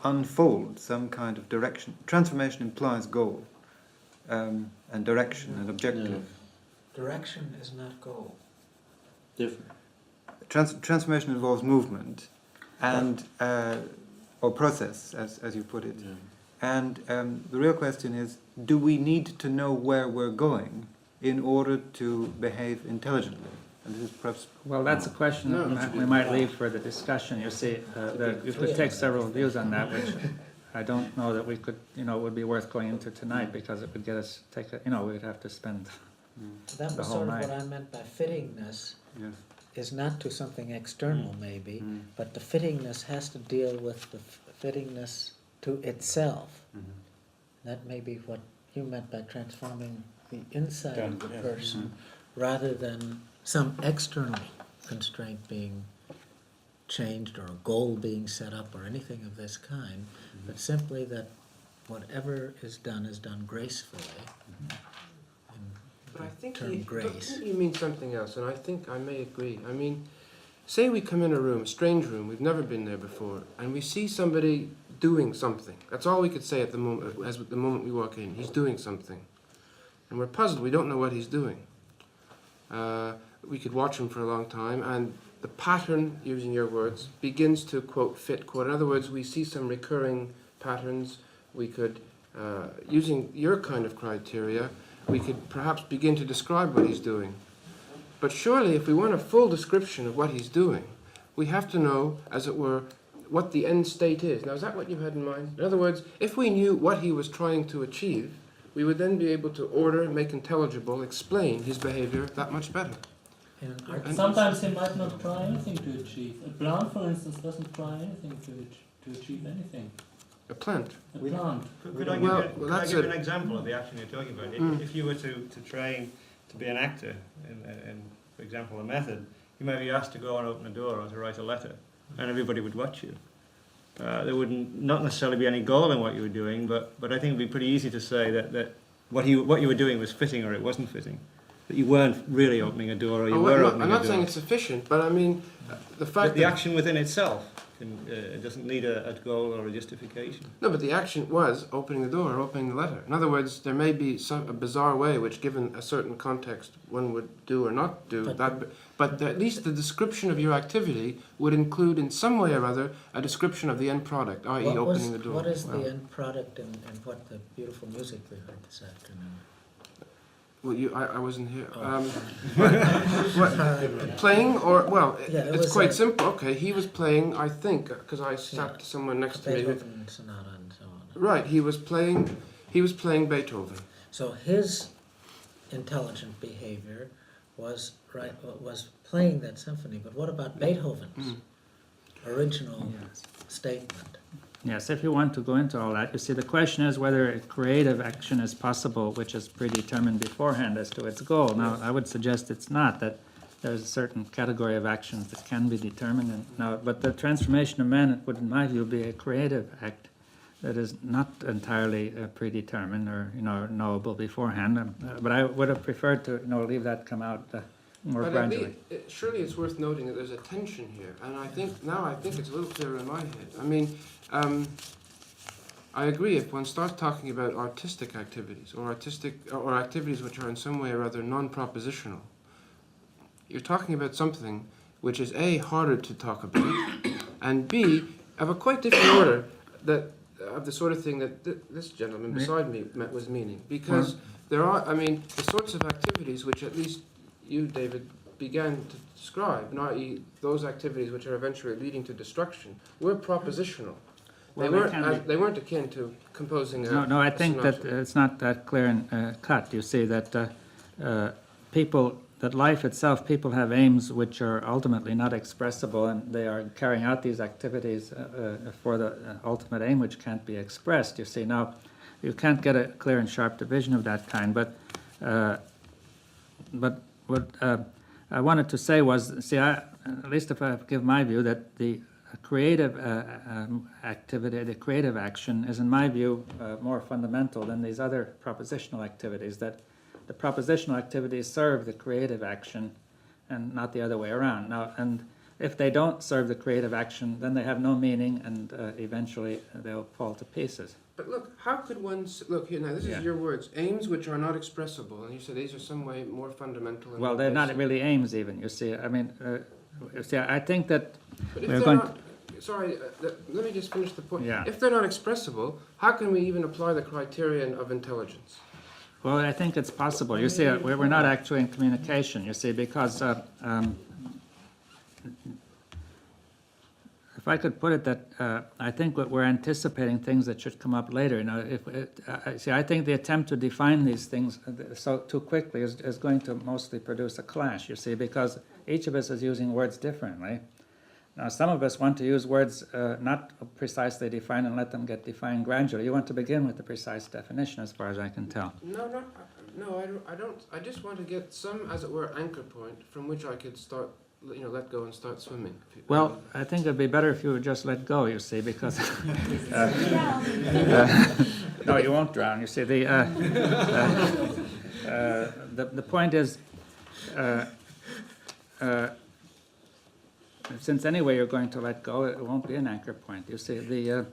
unfold some kind of direction? Transformation implies goal, and direction and objective. No. Direction is not goal. Different. Transformation involves movement and or process, as you put it. Yeah. And the real question is, do we need to know where we're going in order to behave intelligently? And this is perhaps... Well, that's a question that we might leave for the discussion. You see, you could take several views on that, which I don't know that we could, it would be worth going into tonight, because it would get us, we'd have to spend That the was whole sort of night. what I meant by fittingness, Yes. is not to something external maybe, but the fittingness has to deal with the fittingness to itself. That may be what you meant by transforming the inside of the person, rather than some external constraint being changed or a goal being set up or anything of this kind, but simply that whatever is done gracefully. But I think grace. you mean something else, and I think I may agree. I mean, say we come in a room, a strange room, we've never been there before, and we see somebody doing something. That's all we could say at the moment, as the moment we walk in. He's doing something. And we're puzzled, we don't know what he's doing. We could watch him for a long time, and the pattern, using your words, begins to, quote, fit, quote. In other words, we see some recurring patterns. We could, using your kind of criteria, we could perhaps begin to describe what he's doing. But surely, if we want a full description of what he's doing, we have to know, as it were, what the end state is. Now, is that what you had in mind? In other words, if we knew what he was trying to achieve, we would then be able to order, make intelligible, explain his behavior that much better. And sometimes he might not try anything to achieve. A plant, for instance, doesn't try anything to achieve anything. A plant? A plant. Could I give you an example of the action you're talking about? If you were to train to be an actor in, for example, a method, you may be asked to go and open a door or to write a letter. and everybody would watch you. There would not necessarily be any goal in what you were doing, but I think it would be pretty easy to say that what you were doing was fitting or it wasn't fitting. That you weren't really opening a door, or you were opening a door. I'm not saying it's sufficient, but I mean, the fact that the action within itself it doesn't need a goal or a justification. No, but the action was opening the door, or opening the letter. In other words, there may be a bizarre way which, given a certain context, one would do or not do but at least the description of your activity would include, in some way or other, a description of the end product, i.e., opening the door. What is the end product, and what the beautiful music we heard this afternoon? Well, I wasn't here. Oh. Playing or, well, Yeah, it's quite simple. Okay, he was playing, I think, because I sat someone next to me. Beethoven sonata and so on. Right, he was playing Beethoven. So his intelligent behavior was playing that symphony, but what about Beethoven's original statement? Yes, if you want to go into all that, you see, the question is whether a creative action is possible, which is predetermined beforehand as to its goal. Now, I would suggest it's not, that there's a certain category of actions that can be determined. But the transformation of man would, in my view, be a creative act that is not entirely predetermined or, knowable beforehand. But I would have preferred to, leave that come out more gradually. Surely it's worth noting that there's a tension here, and I think it's a little clearer in my head. I mean, I agree if one starts talking about artistic activities or activities which are in some way or other non-propositional, you're talking about something which is A, harder to talk about, and B, of a quite different order of the sort of thing that this gentleman beside me was meaning. Because there are, the sorts of activities which at least you, David, began to describe, i.e. those activities which are eventually leading to destruction, were propositional. They weren't akin to composing a No, I think sonata. that it's not that clear and cut. You see that that life itself, people have aims which are ultimately not expressible, and they are carrying out these activities for the ultimate aim which can't be expressed. You see, now you can't get a clear and sharp division of that kind, but what I wanted to say was, see, at least if I give my view, that the creative activity, the creative action is, in my view, more fundamental than these other propositional activities, that the propositional activities serve the creative action and not the other way around. Now, and if they don't serve the creative action, then they have no meaning, and eventually they'll fall to pieces. But look, how could one look here now? This is your words: aims which are not expressible, and you said these are some way more fundamental. Well, they're not really aims, even. You see, I think that but if we're they're going. Not, sorry, let me just finish the point. Yeah. If they're not expressible, how can we even apply the criterion of intelligence? Well, I think it's possible. You see, we're not actually in communication. You see, because if I could put it that I think that we're anticipating things that should come up later. I think the attempt to define these things so too quickly is going to mostly produce a clash. You see, because each of us is using words differently. Now, some of us want to use words not precisely defined and let them get defined gradually. You want to begin with the precise definition, as far as I can tell. No, I don't. I just want to get some, as it were, anchor point from which I could start, let go and start swimming. Well, I think it'd be better if you would just let go, you see, because... no, you won't drown, you see. The point is... since anyway you're going to let go, it won't be an anchor point. You see, or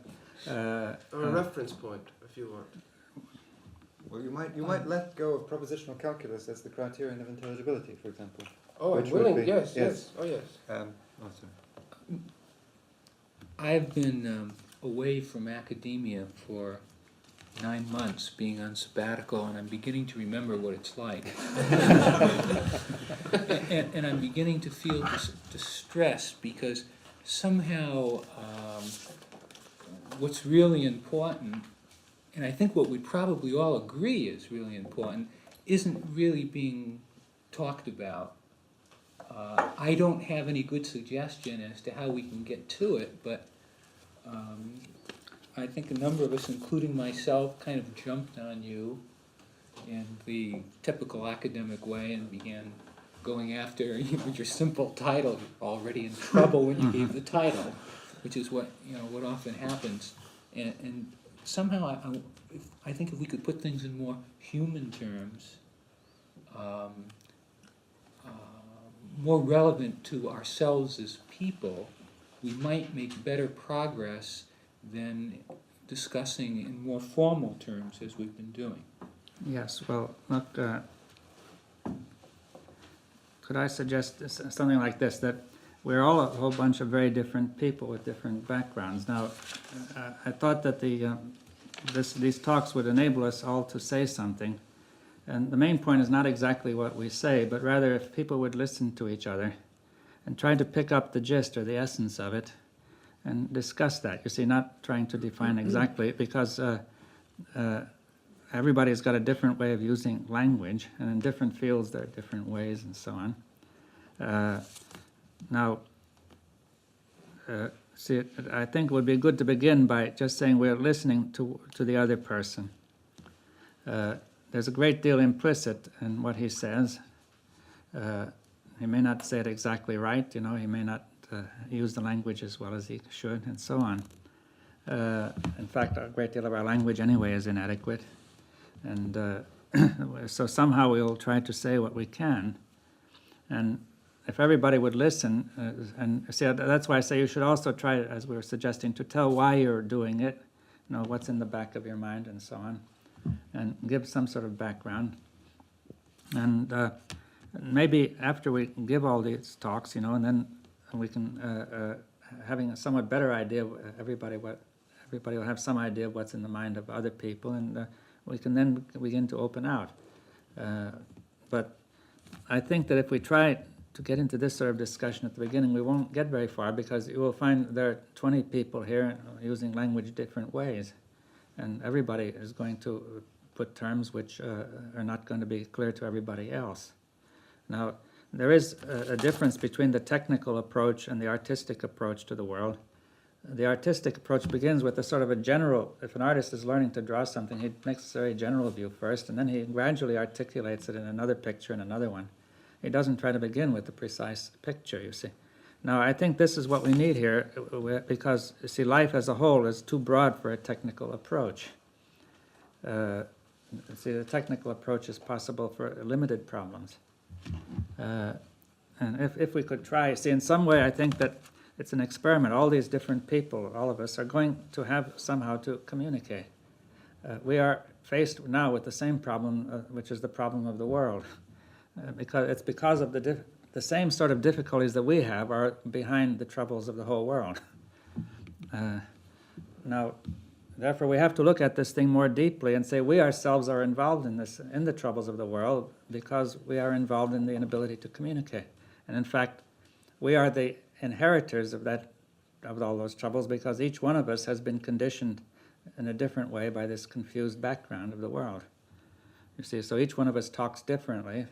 a reference point, if you want. Well, you might let go of propositional calculus as the criterion of intelligibility, for example. Oh, I'm willing. Yes. Oh, yes. Sorry. I've been away from academia for 9 months, being on sabbatical, and I'm beginning to remember what it's like. and I'm beginning to feel distressed because somehow what's really important, and I think what we probably all agree is really important, isn't really being talked about. I don't have any good suggestion as to how we can get to it, but I think a number of us, including myself, kind of jumped on you in the typical academic way and began going after your simple title, you're already in trouble when you gave the title, which is what what often happens. And somehow I think if we could put things in more human terms, more relevant to ourselves as people, we might make better progress than discussing in more formal terms as we've been doing. Yes, well, look, could I suggest something like this, that we're all a whole bunch of very different people with different backgrounds. Now, I thought that these talks would enable us all to say something. And the main point is not exactly what we say, but rather if people would listen to each other and try to pick up the gist or the essence of it and discuss that. You see, not trying to define exactly, because everybody's got a different way of using language, and in different fields there are different ways and so on. See, I think it would be good to begin by just saying we're listening to the other person. There's a great deal implicit in what he says. He may not say it exactly right, he may not use the language as well as he should, and so on. In fact, a great deal of our language anyway is inadequate. And so somehow we'll try to say what we can. And if everybody would listen, and see, that's why I say you should also try, as we were suggesting, to tell why you're doing it, what's in the back of your mind and so on, and give some sort of background. And maybe after we give all these talks, and then we can, having a somewhat better idea of everybody will have some idea of what's in the mind of other people, and we can then begin to open out. But I think that if we try to get into this sort of discussion at the beginning, we won't get very far, because you will find there are 20 people here using language different ways, and everybody is going to put terms which are not going to be clear to everybody else. Now, there is a difference between the technical approach and the artistic approach to the world. The artistic approach begins with a sort of a general, if an artist is learning to draw something, he makes a very general view first, and then he gradually articulates it in another picture and another one. He doesn't try to begin with the precise picture, you see. Now, I think this is what we need here, because, you see, life as a whole is too broad for a technical approach. See, the technical approach is possible for limited problems. And if we could try, see, in some way I think that it's an experiment. All these different people, all of us, are going to have somehow to communicate. We are faced now with the same problem, which is the problem of the world. Because of the same sort of difficulties that we have are behind the troubles of the whole world. Now, therefore, we have to look at this thing more deeply and say we ourselves are involved in the troubles of the world, because we are involved in the inability to communicate. And in fact, we are the inheritors of all those troubles, because each one of us has been conditioned in a different way by this confused background of the world. You see, so each one of us talks differently,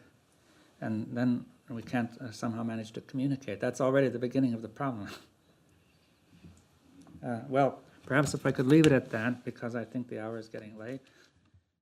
and then we can't somehow manage to communicate. That's already the beginning of the problem. Well, perhaps if I could leave it at that, because I think the hour is getting late.